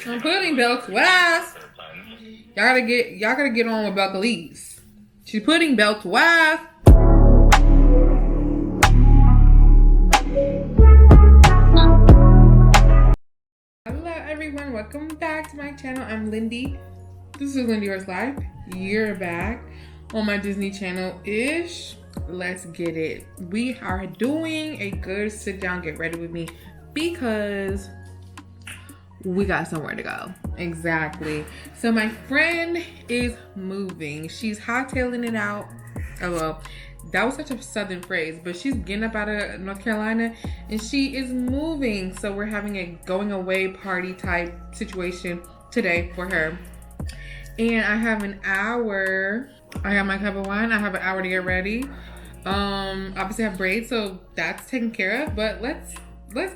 I'm putting belt to ass. Y'all gotta get on with Belcalise. She's putting belt to ass. Hello everyone, welcome back to my channel. I'm Lindy. This is Lindiorslife. You're back on my Disney Channel-ish. Let's get it. We are doing a good sit down, get ready with me because we got somewhere to go. Exactly. So my friend is moving. She's hightailing it out. Oh well, that was such a southern phrase, but she's getting up out of North Carolina and she is moving. So we're having a going away party type situation today for her. And I have an hour. I have my cup of wine. I have an hour to get ready. Obviously I have braids, so that's taken care of. But let's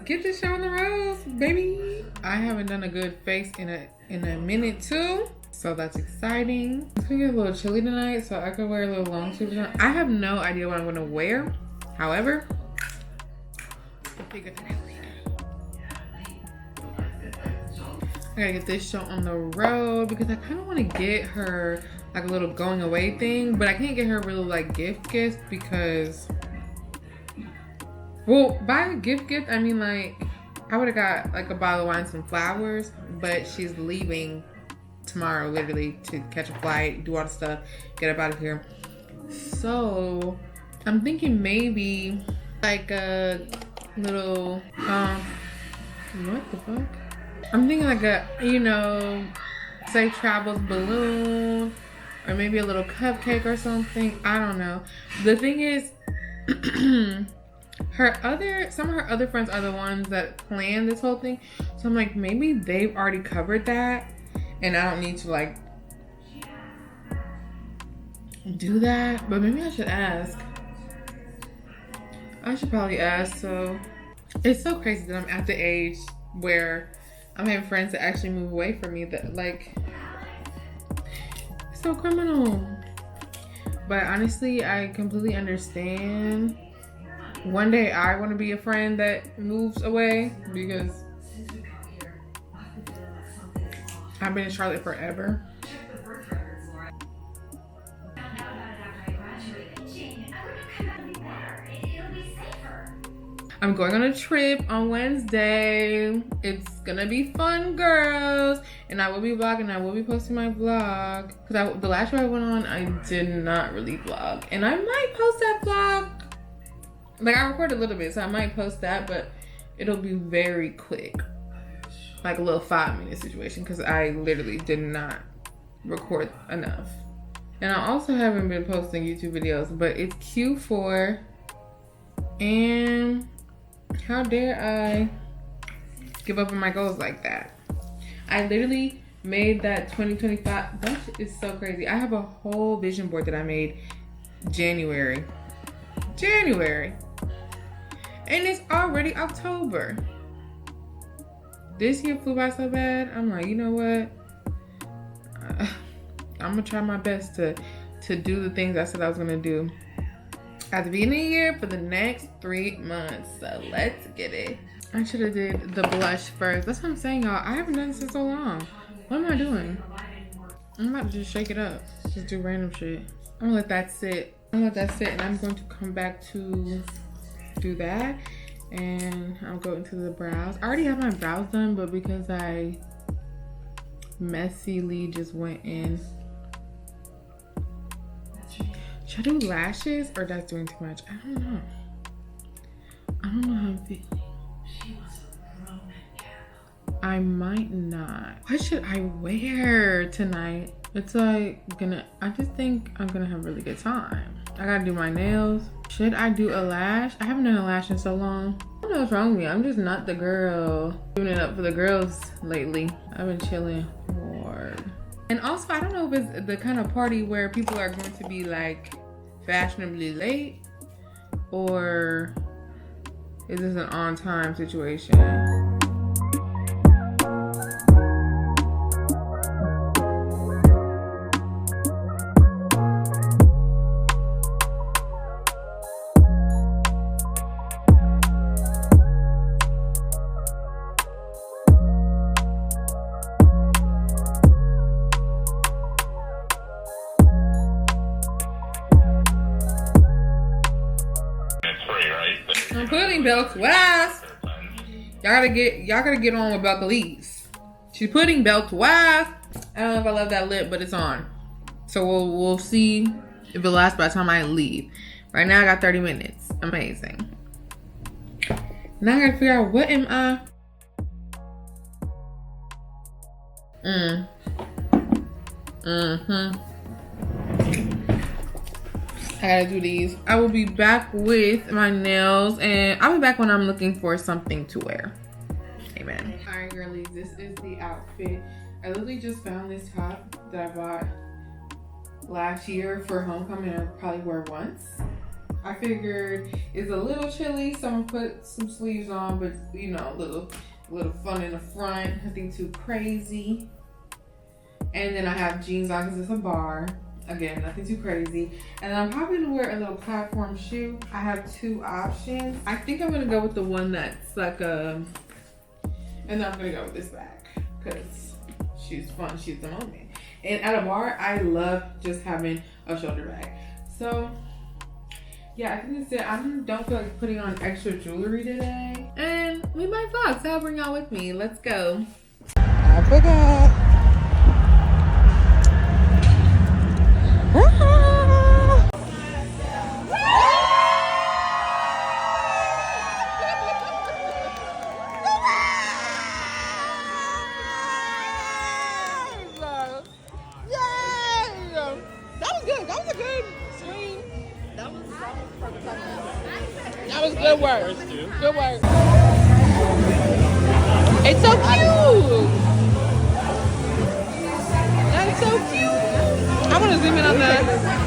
get this show on the road, baby. I haven't done a good face in a minute too, so that's exciting. It's gonna get a little chilly tonight, so I could wear a little long sleeves on. I have no idea what I'm gonna wear. However, we'll figure that out later. I gotta get this show on the road because I kind of want to get her like a little going away thing, but I can't get her really like gift because, well, by a gift, I mean like I would have got like a bottle of wine, some flowers, but she's leaving tomorrow literally to catch a flight, do all the stuff, get up out of here. So I'm thinking maybe like a little, what the fuck? I'm thinking like a, you know, Safe Travels balloon or maybe a little cupcake or something. I don't know. The thing is, some of her other friends are the ones that planned this whole thing. So I'm like, maybe they've already covered that and I don't need to like do that. But maybe I should ask. I should probably ask. So it's so crazy that I'm at the age where I'm having friends that actually move away from me, that like, it's so criminal. But honestly, I completely understand. One day I want to be a friend that moves away because I've been in Charlotte forever. I'm going on a trip on Wednesday. It's gonna be fun, girls. And I will be vlogging. I will be posting my vlog. Because the last trip I went on, I did not really vlog. And I might post that vlog. Like, I recorded a little bit, so I might post that, but it'll be very quick. Like a little 5-minute situation, because I literally did not record enough. And I also haven't been posting YouTube videos, but it's Q4. And how dare I give up on my goals like that? I literally made that 2025. That shit is so crazy. I have a whole vision board that I made January. And it's already October. This year flew by so bad. I'm like, you know what? I'm gonna try my best to do the things I said I was gonna do at the beginning of the year for the next 3 months. So let's get it. I should have did the blush first. That's what I'm saying, y'all. I haven't done this in so long. What am I doing? I'm about to just shake it up. Just do random shit. I'm gonna let that sit. And I'm going to come back to do that. And I'll go into the brows. I already have my brows done, but because I messily just went in. Should I do lashes or that's doing too much? I don't know. I don't know how I'm feeling. I might not. What should I wear tonight? It's like I just think I'm gonna have a really good time. I gotta do my nails. Should I do a lash? I haven't done a lash in so long. I don't know what's wrong with me. I'm just not the girl. Doing it up for the girls lately. I've been chilling hard. And also, I don't know if it's the kind of party where people are going to be like fashionably late, or is this an on-time situation? putting belt to ass. Y'all gotta get on with Belcalise. She's putting belt to ass. I don't know if I love that lip, but it's on. So we'll see if it lasts by the time I leave. Right now I got 30 minutes. Amazing. Now I gotta figure out what am I. I gotta do these. I will be back with my nails, and I'll be back when I'm looking for something to wear. Amen. Alright, girlies, this is the outfit. I literally just found this top that I bought last year for homecoming. I'll probably wear once. I figured it's a little chilly, so I'm gonna put some sleeves on, but you know, a little fun in the front, nothing too crazy. And then I have jeans on because it's a bar. Again, nothing too crazy. And I'm probably gonna wear a little platform shoe. I have two options. I think I'm gonna go with the one that's like and then I'm gonna go with this bag because she's fun, she's the moment. And at a bar, I love just having a shoulder bag. So yeah, I think that's it. I don't feel like putting on extra jewelry today. And we might vlog, so I'll bring y'all with me. Let's go. I forgot. That was good work. Good work. It's so cute. That's so cute. I want to zoom in on that.